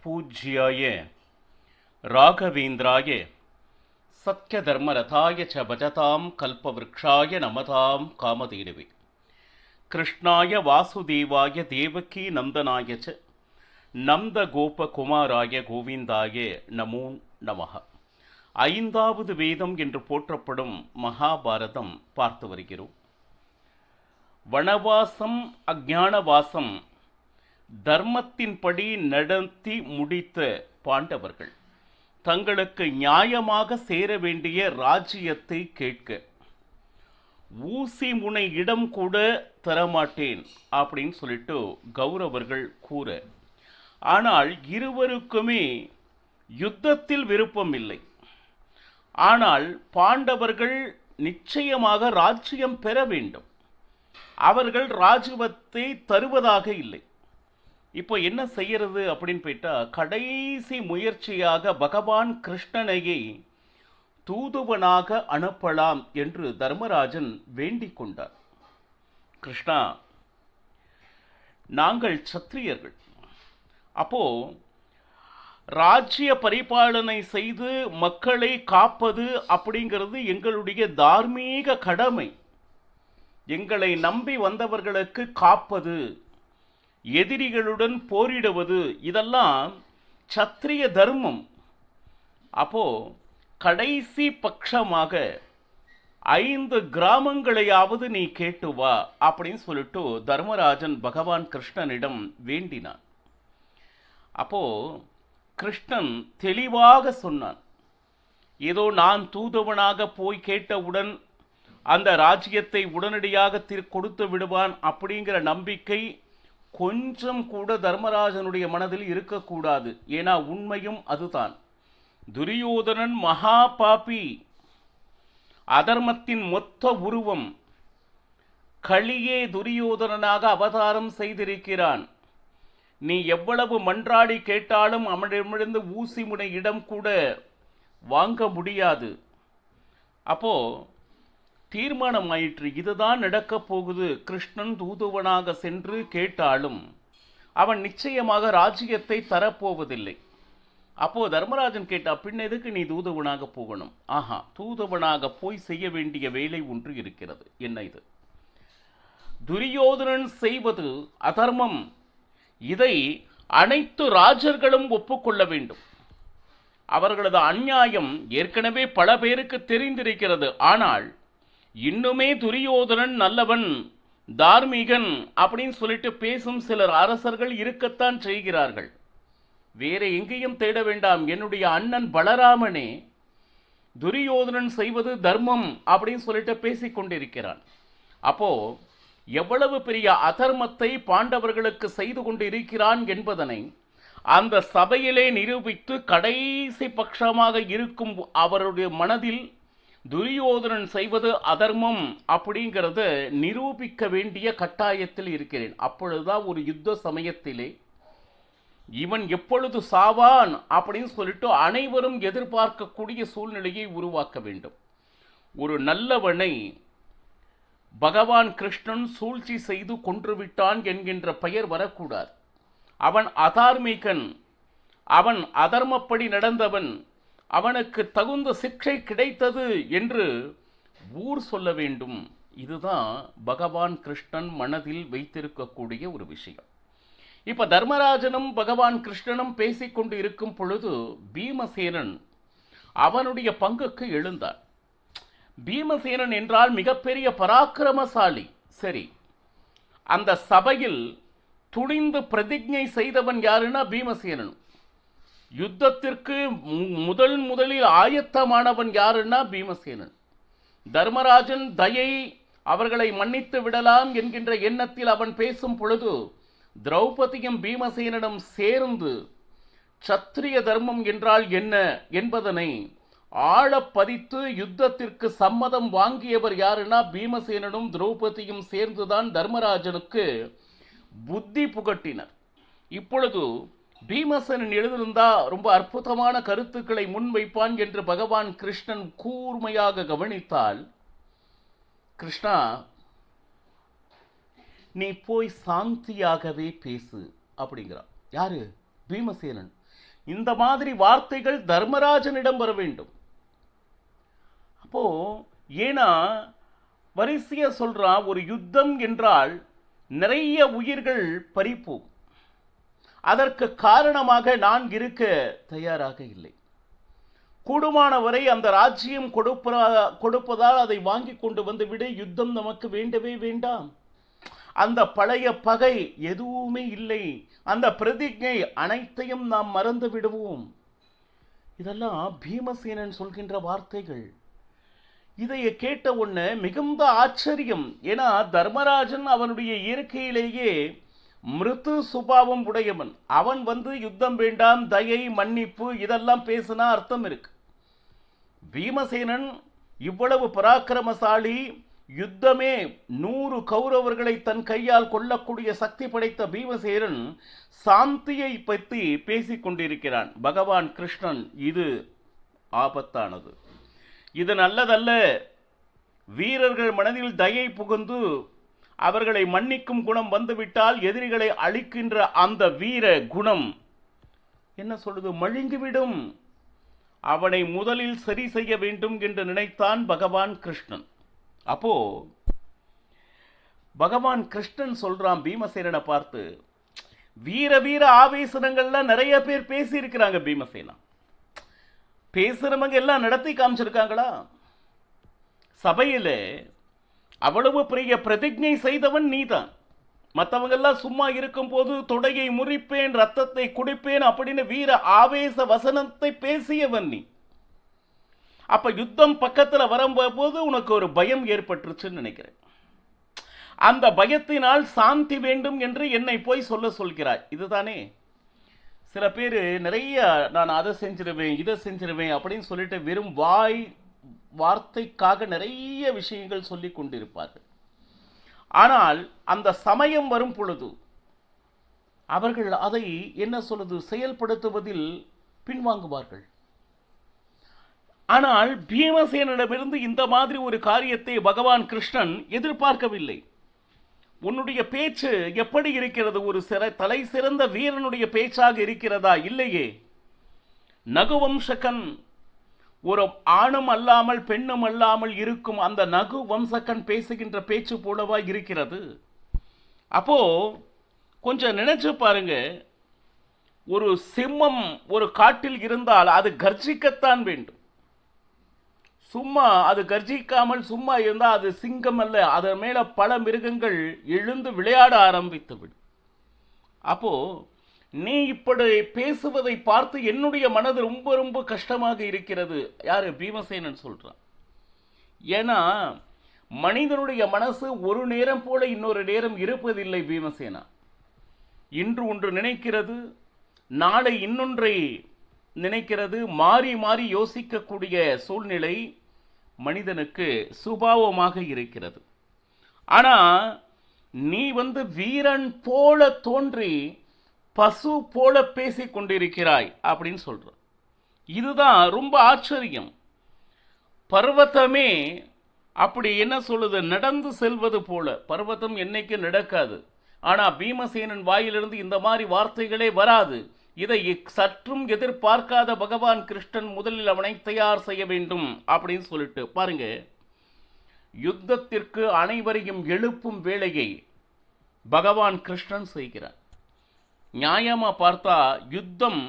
பூஜ்யாய ராகவேந்திராய சத்யதர்மரதாய ச பஜதாம் கல்பவ்ருக்ஷாய நமதாம் காமதேனுவே கிருஷ்ணாய வாசுதேவாய தேவகி நந்தனாய ச நந்த கோபகுமாராய கோவிந்தாய நமோ நமஹ. ஐந்தாவது வேதம் என்று போற்றப்படும் மகாபாரதம் பார்த்து வருகிறோம். வனவாசம் அஞ்ஞானவாசம் தர்மத்தின்படி நடத்தி முடித்த பாண்டவர்கள் தங்களுக்கு நியாயமாக சேர வேண்டிய ராஜ்யத்தை கேட்க ஊசி முனை இடம் கூட தரமாட்டேன் அப்படின்னு சொல்லிட்டு கௌரவர்கள் கூற, ஆனால் இருவருக்குமே யுத்தத்தில் விருப்பம் இல்லை. ஆனால் பாண்டவர்கள் நிச்சயமாக ராஜ்யம் பெற வேண்டும். அவர்கள் ராஜ்யத்தை தருவதாக இல்லை. இப்போ என்ன செய்யறது அப்படின்னு போயிட்டா, கடைசி முயற்சியாக பகவான் கிருஷ்ணனையை தூதுவனாக அனுப்பலாம் என்று தர்மராஜன் வேண்டிக் கொண்டார். கிருஷ்ணா, நாங்கள் சத்திரியர்கள், அப்போ ராஜ்ய பரிபாலனை செய்து மக்களை காப்பது அப்படிங்கிறது எங்களுடைய தார்மீக கடமை. எங்களை நம்பி வந்தவர்களுக்கு காப்பது, எதிரிகளுடன் போரிடுவது, இதெல்லாம் சத்திரிய தர்மம். அப்போ கடைசி பட்சமாக 5 கிராமங்களையாவது நீ கேட்டு வா அப்படின்னு சொல்லிட்டு தர்மராஜன் பகவான் கிருஷ்ணனிடம் வேண்டினான். அப்போ கிருஷ்ணன் தெளிவாக சொன்னான், ஏதோ நான் தூதுவனாக போய் கேட்டவுடன் அந்த ராஜ்யத்தை உடனடியாக கொடுத்து விடுவான் அப்படிங்கிற நம்பிக்கை கொஞ்சம் கூட தர்மராஜனுடைய மனதில் இருக்கக்கூடாது. ஏன்னா உண்மையும் அதுதான். துரியோதனன் மகா பாபி, அதர்மத்தின் மொத்த உருவம். களியே துரியோதனனாக அவதாரம் செய்திருக்கிறான். நீ எவ்வளவு மன்றாடி கேட்டாலும் அவனிடமிருந்து ஊசி முனை இடம் கூட வாங்க முடியாது. அப்போ தீர்மானம் ஆயிற்று, இதுதான் நடக்கப் போகுது. கிருஷ்ணன் தூதுவனாக சென்று கேட்டாலும் அவன் நிச்சயமாக ராஜ்யத்தை தரப்போவதில்லை. அப்போ தர்மராஜன் கேட்டா, பின் எதுக்கு நீ தூதுவனாக போகணும்? ஆஹா, தூதுவனாக போய் செய்ய வேண்டிய வேலை ஒன்று இருக்கிறது. என்ன இது? துரியோதனன் செய்வது அதர்மம். இதை அனைத்து ராஜர்களும் ஒப்புக்கொள்ள வேண்டும். அவர்களது அநியாயம் ஏற்கனவே பல பேருக்கு தெரிந்திருக்கிறது. ஆனால் இன்னுமே துரியோதனன் நல்லவன், தார்மீகன் அப்படின்னு சொல்லிட்டு பேசும் சிலர் அரசர்கள் இருக்கத்தான் செய்கிறார்கள். வேற எங்கேயும் தேட வேண்டாம். என்னுடைய அண்ணன் பலராமனே துரியோதனன் செய்வது தர்மம் அப்படின்னு சொல்லிட்டு பேசிக் கொண்டிருக்கிறான். அப்போ எவ்வளவு பெரிய அதர்மத்தை பாண்டவர்களுக்கு செய்து கொண்டு இருக்கிறான் என்பதனை அந்த சபையிலே நிரூபித்து கடைசி பட்சமாக இருக்கும் அவருடைய மனதில் துரியோதனன் செய்வது அதர்மம் அப்படிங்கிறத நிரூபிக்க வேண்டிய கட்டாயத்தில் இருக்கிறேன். அப்பொழுதுதான் ஒரு யுத்த சமயத்திலே இவன் எப்பொழுது சாவான் அப்படின்னு சொல்லிட்டு அனைவரும் எதிர்பார்க்கக்கூடிய சூழ்நிலையை உருவாக்க வேண்டும். ஒரு நல்லவனை பகவான் கிருஷ்ணன் சூழ்ச்சி செய்து கொன்றுவிட்டான் என்கின்ற பெயர் வரக்கூடாது. அவன் அதார்மிகன், அவன் அதர்மப்படி நடந்தவன், அவனுக்கு தகுந்த சிக்ஷை கிடைத்தது என்று ஊர் சொல்ல வேண்டும். இதுதான் பகவான் கிருஷ்ணன் மனதில் வைத்திருக்கக்கூடிய ஒரு விஷயம். இப்ப தர்மராஜனும் பகவான் கிருஷ்ணனும் பேசிக்கொண்டு இருக்கும் பொழுது பீமசேனன் அவனுடைய பங்குக்கு எழுந்தான். பீமசேனன் என்றால் மிகப்பெரிய பராக்கிரமசாலி. சரி, அந்த சபையில் துணிந்து பிரதிஜை செய்தவன் யாருன்னா பீமசேனன். யுத்தத்திற்கு முதலில் ஆயத்தமானவன் யாருன்னா பீமசேனன். தர்மராஜன் தயை அவர்களை மன்னித்து விடலாம் என்கின்ற எண்ணத்தில் அவன் பேசும் பொழுது திரௌபதியும் பீமசேனனும் சேர்ந்து சத்திரிய தர்மம் என்றால் என்ன என்பதனை ஆழ பதித்து யுத்தத்திற்கு சம்மதம் வாங்கியவர் யாருன்னா பீமசேனனும் திரௌபதியும் சேர்ந்துதான் தர்மராஜனுக்கு புத்தி புகட்டினர். இப்பொழுது பீமசேனன் எழுதியிருந்தா ரொம்ப அற்புதமான கருத்துக்களை முன்வைப்பான் என்று பகவான் கிருஷ்ணன் கூர்மையாக கவனித்தால், கிருஷ்ணா, நீ போய் சாந்தியாகவே பேசு அப்படிங்கிறான். யாரு? பீமசேனன். இந்த மாதிரி வார்த்தைகள் தர்மராஜனிடம் வர வேண்டும். அப்போ ஏன்னா வரிசையா சொல்றான், ஒரு யுத்தம் என்றால் நிறைய உயிர்கள் பறிப்போம். அதற்கு காரணமாக நான் இருக்க தயாராக இல்லை. கூடுமானவரை அந்த ராஜ்யம் கொடுப்பதால் அதை வாங்கி கொண்டு வந்து விட, யுத்தம் நமக்கு வேண்டவே வேண்டாம். அந்த பழைய பகை எதுவுமே இல்லை, அந்த பிரதிஜை அனைத்தையும் நாம் மறந்து விடுவோம். இதெல்லாம் பீமசேனன் சொல்கின்ற வார்த்தைகள். இதை கேட்ட உடனே மிகுந்த ஆச்சரியம். ஏன்னா தர்மராஜன் அவனுடைய இயற்கையிலேயே மிருது சுபாவம் உடையவன். அவன் யுத்தம் வேண்டாம், தயை, மன்னிப்பு இதெல்லாம் பேசினா அர்த்தம் இருக்கு. பீமசேனன் இவ்வளவு பராக்கிரமசாலி, யுத்தமே 100 கௌரவர்களை தன் கையால் கொல்லக்கூடிய சக்தி படைத்த பீமசேனன் சாந்தியை பற்றி பேசிக் கொண்டிருக்கிறான். பகவான் கிருஷ்ணன், இது ஆபத்தானது, இது நல்லதல்ல. வீரர்கள் மனதில் தயை புகுந்து அவர்களை மன்னிக்கும் குணம் வந்துவிட்டால் எதிரிகளை அழிக்கின்ற அந்த வீர குணம் என்ன சொல்லுது, மழுங்கிவிடும். அவனை முதலில் சரி செய்ய வேண்டும் என்று நினைத்தான் பகவான் கிருஷ்ணன். அப்போ பகவான் கிருஷ்ணன் சொல்றான் பீமசேனனை பார்த்து, வீர வீர ஆவேசனங்கள்லாம் நிறைய பேர் பேசி இருக்கிறாங்க. பீமசேனா பேசுறவங்க எல்லாம் நடத்தி காமிச்சிருக்காங்களா? சபையில அவ்வளவு பெரிய பிரதிஜை செய்தவன் நீதான். மற்றவங்க எல்லாம் சும்மா இருக்கும் போது தொடையை முறிப்பேன், ரத்தத்தை குடிப்பேன் அப்படின்னு வீர ஆவேச வசனத்தை பேசியவன் நீ. அப்ப யுத்தம் பக்கத்துல வரும்போது உனக்கு ஒரு பயம் ஏற்பட்டுருச்சுன்னு நினைக்கிறேன். அந்த பயத்தினால் சாந்தி வேண்டும் என்று என்னை போய் சொல்கிறாய், இதுதானே? சில பேர் நிறைய நான் அதை செஞ்சிருவேன் இதை செஞ்சிருவேன் அப்படின்னு சொல்லிட்டு வெறும் வார்த்தைக்காக நிறைய விஷயங்கள் சொல்லி கொண்டிருப்பார்கள். ஆனால் அந்த சமயம் வரும் பொழுது அவர்கள் அதை என்ன சொல்லுது, செயல்படுத்துவதில் பின்வாங்குவார்கள். ஆனால் பீமசேனிடமிருந்து இந்த மாதிரி ஒரு காரியத்தை பகவான் கிருஷ்ணன் எதிர்பார்க்கவில்லை. உன்னுடைய பேச்சு எப்படி இருக்கிறது? ஒரு தலை சிறந்த வீரனுடைய பேச்சாக இருக்கிறதா? இல்லையே. நகுவம்சகன், ஒரு ஆணும் அல்லாமல் பெண்ணும் அல்லாமல் இருக்கும் அந்த நகு வம்சகன் பேசுகின்ற பேச்சு போலவா இருக்கிறது? அப்போ கொஞ்சம் நினைச்சு பாருங்க, ஒரு சிம்மம் ஒரு காட்டில் இருந்தால் அது கர்ஜிக்கத்தான் வேண்டும். சும்மா அது கர்ஜிக்காமல் சும்மா இருந்தால் அது சிங்கம் அல்ல, அதன் மேல பல மிருகங்கள் எழுந்து விளையாட ஆரம்பித்து விடும். அப்போ நீ இப்படி பேசுவதை பார்த்து என்னுடைய மனது ரொம்ப ரொம்ப கஷ்டமாக இருக்கிறது. யாரு? பீமசேனன் சொல்றான். ஏன்னா மனிதனுடைய மனசு ஒரு நேரம் போல இன்னொரு நேரம் இருப்பதில்லை பீமசேனா. இன்று ஒன்று நினைக்கிறது, நாளை இன்னொன்றை நினைக்கிறது. மாறி மாறி யோசிக்கக்கூடிய சூழ்நிலை மனிதனுக்கு சுபாவமாக இருக்கிறது. ஆனா நீ வீரன் போல தோன்றி பசு போல பேசிக் கொண்டிருக்கிறாய் அப்படின்னு சொல்ற. இதுதான் ரொம்ப ஆச்சரியம். பர்வதமே அப்படி என்ன சொல்லுது, நடந்து செல்வது போல. பர்வதம் என்னைக்கு நடக்காது. ஆனா பீமசேனன் வாயிலிருந்து இந்த மாதிரி வார்த்தைகளே வராது. இதை சற்றும் எதிர்பார்க்காத பகவான் கிருஷ்ணன் முதலில் அவனை தயார் செய்ய வேண்டும் அப்படின்னு சொல்லிட்டு பாருங்க, யுத்தத்திற்கு அனைவரையும் எழுப்பும் வேலையை பகவான் கிருஷ்ணன் செய்கிறார். நியாயமா பார்த்தா யுத்தம்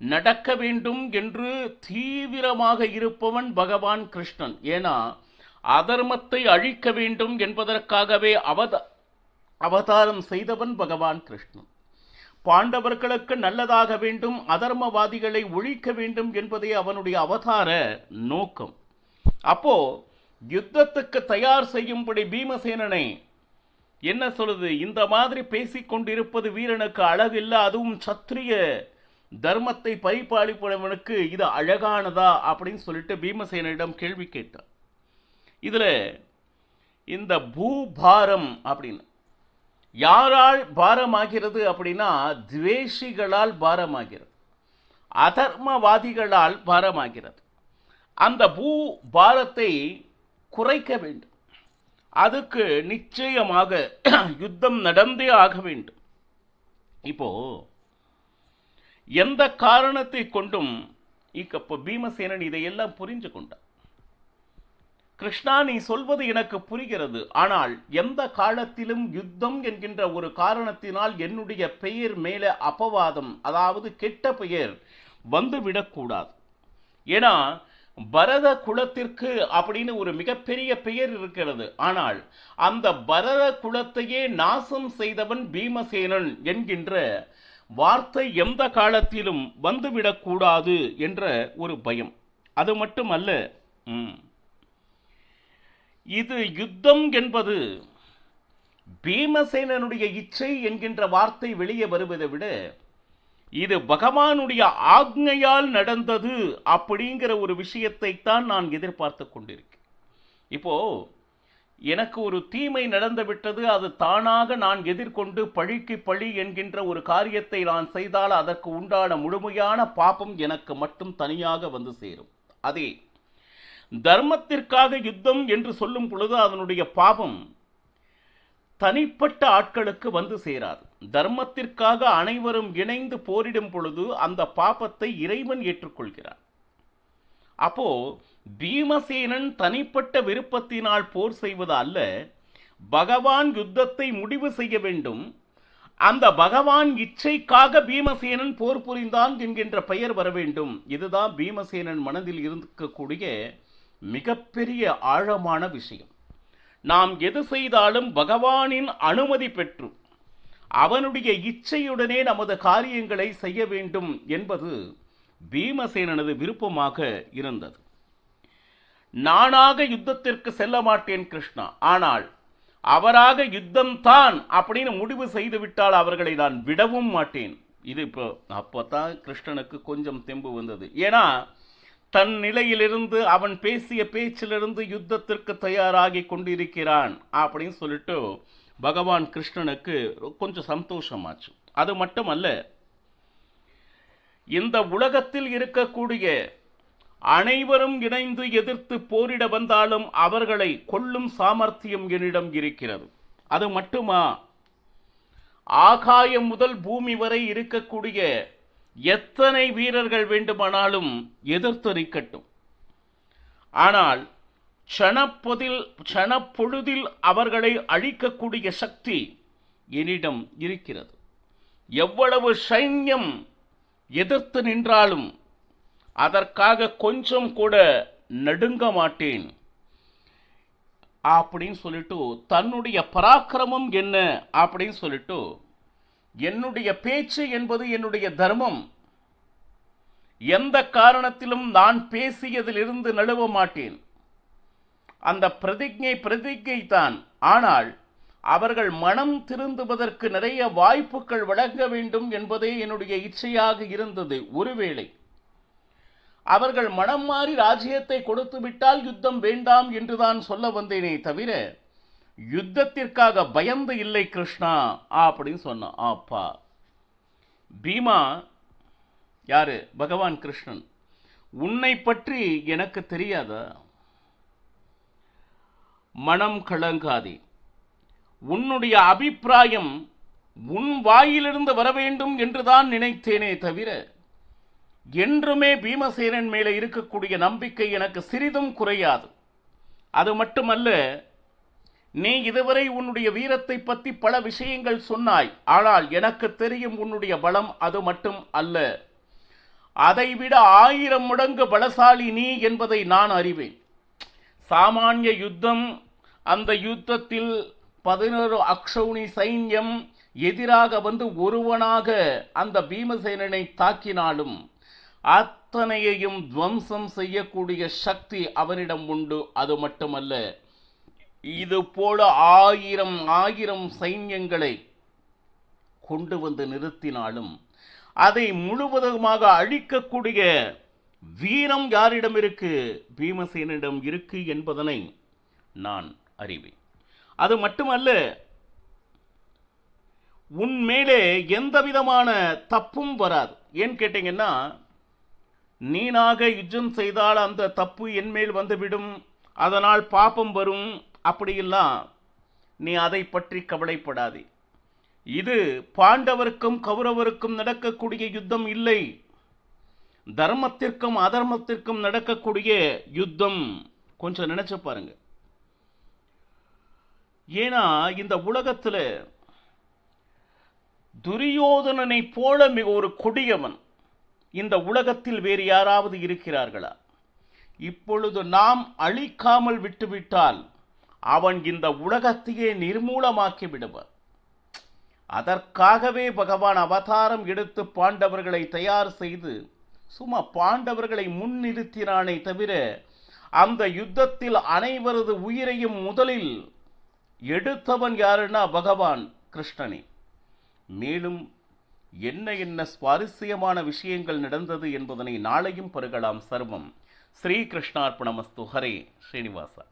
நடக்க வேண்டும் என்று தீவிரமாக இருப்பவன் பகவான் கிருஷ்ணன். ஏன்னா அதர்மத்தை அழிக்க வேண்டும் என்பதற்காகவே அவதாரம் செய்தவன் பகவான் கிருஷ்ணன். பாண்டவர்களுக்கு நல்லதாக வேண்டும், அதர்மவாதிகளை ஒழிக்க வேண்டும் என்பதே அவனுடைய அவதார நோக்கம். அப்போ யுத்தத்துக்கு தயார் செய்யும்படி பீமசேனனை என்ன சொல்லுது, இந்த மாதிரி பேசிக்கொண்டிருப்பது வீரனுக்கு அழகில்லை, அதுவும் சத்திரிய தர்மத்தை பரிபாலிப்பவனுக்கு இது அழகானதா அப்படின்னு சொல்லிட்டு பீமசேனிடம் கேள்வி கேட்டான். இதுல இந்த பூபாரம் அப்படின்னு யாரால் பாரமாகிறது அப்படின்னா, துவேஷிகளால் பாரமாகிறது, அதர்மவாதிகளால் பாரமாகிறது. அந்த பாரத்தை குறைக்க வேண்டும். அதுக்கு நிச்சயமாக யுத்தம் நடந்தே ஆக வேண்டும். இப்போ எந்த காரணத்தை கொண்டும் இப்ப பீமசேனன் இதையெல்லாம் புரிஞ்சு கொண்டான். கிருஷ்ணா, நீ சொல்வது எனக்கு புரிகிறது, ஆனால் எந்த காலத்திலும் யுத்தம் என்கின்ற ஒரு காரணத்தினால் என்னுடைய பெயர் மேல அபவாதம், அதாவது கெட்ட பெயர் வந்துவிடக்கூடாது. ஏன்னா பரத குலத்திற்கு அப்படின்னு ஒரு மிகப்பெரிய பெயர் இருக்கிறது. ஆனால் அந்த பரத குலத்தையே நாசம் செய்தவன் பீமசேனன் என்கின்ற வார்த்தை எந்த காலத்திலும் வந்துவிடக்கூடாது என்ற ஒரு பயம். அது மட்டுமல்ல, இது யுத்தம் என்பது பீமசேனனுடைய இச்சை என்கின்ற வார்த்தை வெளியே வருவதை விட இது பகவானுடைய ஆக்ஞையால் நடந்தது அப்படிங்கிற ஒரு விஷயத்தை தான் நான் எதிர்பார்த்து கொண்டிருக்கேன். இப்போ எனக்கு ஒரு தீமை நடந்து விட்டது, அது தானாக நான் எதிர்கொண்டு பழிக்கு பழி என்கின்ற ஒரு காரியத்தை நான் செய்தால் அதற்கு உண்டான முழுமையான பாபம் எனக்கு மட்டும் தனியாக வந்து சேரும். அதே தர்மத்திற்காக யுத்தம் என்று சொல்லும் பொழுது அதனுடைய பாபம் தனிப்பட்ட ஆட்களுக்கு வந்து சேராது. தர்மத்திற்காக அனைவரும் இணைந்து போரிடும் பொழுது அந்த பாபத்தை இறைவன் ஏற்றுக்கொள்கிறார். அப்போ பீமசேனன் தனிப்பட்ட விருப்பத்தினால் போர் செய்வது அல்ல, பகவான் யுத்தத்தை முடிவு செய்ய வேண்டும், அந்த பகவான் இச்சைக்காக பீமசேனன் போர் புரிந்தான் என்கின்ற பெயர் வர வேண்டும். இதுதான் பீமசேனன் மனதில் இருக்கக்கூடிய மிகப்பெரிய ஆழமான விஷயம். நாம் எது செய்தாலும் பகவானின் அனுமதி பெற்று அவனுடைய இச்சையுடனே நமது காரியங்களை செய்ய வேண்டும் என்பது பீமசேனனது விருப்பமாக இருந்தது. நானாக யுத்தத்திற்கு செல்ல மாட்டேன் கிருஷ்ணா, ஆனால் அவராக யுத்தம் தான் அப்படின்னு முடிவு செய்து விட்டால் அவர்களை நான் விடவும் மாட்டேன். இது இப்போ அப்போதான் கிருஷ்ணனுக்கு கொஞ்சம் தெம்பு வந்தது. ஏன்னா தன் நிலையிலிருந்து அவன் பேசிய பேச்சிலிருந்து யுத்தத்திற்கு தயாராகி கொண்டிருக்கிறான் அப்படின்னு சொல்லிட்டு பகவான் கிருஷ்ணனுக்கு கொஞ்சம் சந்தோஷமாச்சு. அது மட்டுமல்ல, இந்த உலகத்தில் இருக்கக்கூடிய அனைவரும் இணைந்து எதிர்த்து போரிட வந்தாலும் அவர்களை கொல்லும் சாமர்த்தியம் என்னிடம் இருக்கிறது. அது மட்டுமா, ஆகாயம் முதல் பூமி வரை இருக்கக்கூடிய எத்தனை வீரர்கள் வேண்டுமானாலும் எதிர்த்தரிக்கட்டும், ஆனால் க்ஷணப்பொழுதில் அவர்களை அழிக்கக்கூடிய சக்தி என்னிடம் இருக்கிறது. எவ்வளவு சைன்யம் எதிர்த்து நின்றாலும் அதற்காக கொஞ்சம் கூட நடுங்க மாட்டேன் அப்படின்னு சொல்லிட்டு தன்னுடைய பராக்கிரமம் என்ன அப்படின்னு சொல்லிட்டு, என்னுடைய பேச்சு என்பது என்னுடைய தர்மம், எந்த காரணத்திலும் நான் பேசியதிலிருந்து நழுவ மாட்டேன். அந்த பிரதிஜை தான். ஆனால் அவர்கள் மனம் திருந்துவதற்கு நிறைய வாய்ப்புகள் வழங்க வேண்டும் என்பதே என்னுடைய இச்சையாக இருந்தது. ஒருவேளை அவர்கள் மனம் மாறி ராஜ்யத்தை கொடுத்து விட்டால் யுத்தம் வேண்டாம் என்றுதான் சொல்ல வந்தேனே தவிர யுத்தத்திற்காக பயந்து இல்லை கிருஷ்ணா அப்படின்னு சொன்னான். அப்பா பீமா யாரு? பகவான் கிருஷ்ணன். உன்னை பற்றி எனக்கு தெரியாதா? மனம் கலங்காதே, உன்னுடைய அபிப்பிராயம் உன் வாயிலிருந்து வர வேண்டும் என்றுதான் நினைத்தேனே தவிர என்றுமே பீமசேனன் மேலே இருக்கக்கூடிய நம்பிக்கை எனக்கு சிறிதும் குறையாது. அது மட்டுமல்ல, நீ இதுவரை உன்னுடைய வீரத்தை பற்றி பல விஷயங்கள் சொன்னாய், ஆனால் எனக்கு தெரியும் உன்னுடைய பலம் அது மட்டும் அல்ல, அதைவிட 1000 மடங்கு பலசாலி நீ என்பதை நான் அறிவேன். சாமானிய யுத்தம், அந்த யுத்தத்தில் 11 அக்ஷௌணி சைன்யம் எதிராக வந்து ஒருவனாக அந்த பீமசேனனை தாக்கினாலும் அத்தனையையும் துவம்சம் செய்யக்கூடிய சக்தி அவனிடம் உண்டு. அது மட்டுமல்ல, இது போல 1000 சைன்யங்களை கொண்டு வந்து நிறுத்தினாலும் அதை முழுவதுமாக அழிக்கக்கூடிய வீரம் யாரிடம் இருக்கு? பீமசேனிடம் இருக்கு என்பதனை நான் அறிவேன். அது மட்டுமல்ல, உன் மேலே எந்த விதமான தப்பும் வராது. ஏன் கேட்டீங்கன்னா, நீனாக யுத்தம் செய்தால் அந்த தப்பு என்மேல் வந்துவிடும், அதனால் பாபம் வரும், அப்படியெல்லாம் நீ அதை பற்றி கவலைப்படாதே. இது பாண்டவருக்கும் கௌரவருக்கும் நடக்கக்கூடிய யுத்தம் இல்லை, தர்மத்திற்கும் அதர்மத்திற்கும் நடக்கக்கூடிய யுத்தம். கொஞ்சம் நினைச்சு பாருங்க. ஏன்னா இந்த உலகத்துல துரியோதனனை போல மிக ஒரு கொடியவன் இந்த உலகத்தில் வேறு யாராவது இருக்கிறார்களா? இப்பொழுது நாம் அழிக்காமல் விட்டுவிட்டால் அவன் இந்த உலகத்தையே நிர்மூலமாக்கி விடுவான். அதற்காகவே பகவான் அவதாரம் எடுத்து பாண்டவர்களை தயார் செய்து சும்மா பாண்டவர்களை முன்னிறுத்தினானே தவிர அந்த யுத்தத்தில் அனைவரது உயிரையும் முதலில் எடுத்தவன் யாருன்னா பகவான் கிருஷ்ணனே. மேலும் என்ன என்ன சுவாரஸ்யமான விஷயங்கள் நடந்தது என்பதனை நாளையும் பருகலாம். சர்வம் ஸ்ரீ கிருஷ்ணார்ப்பணமஸ்து. ஹரே ஸ்ரீனிவாசா.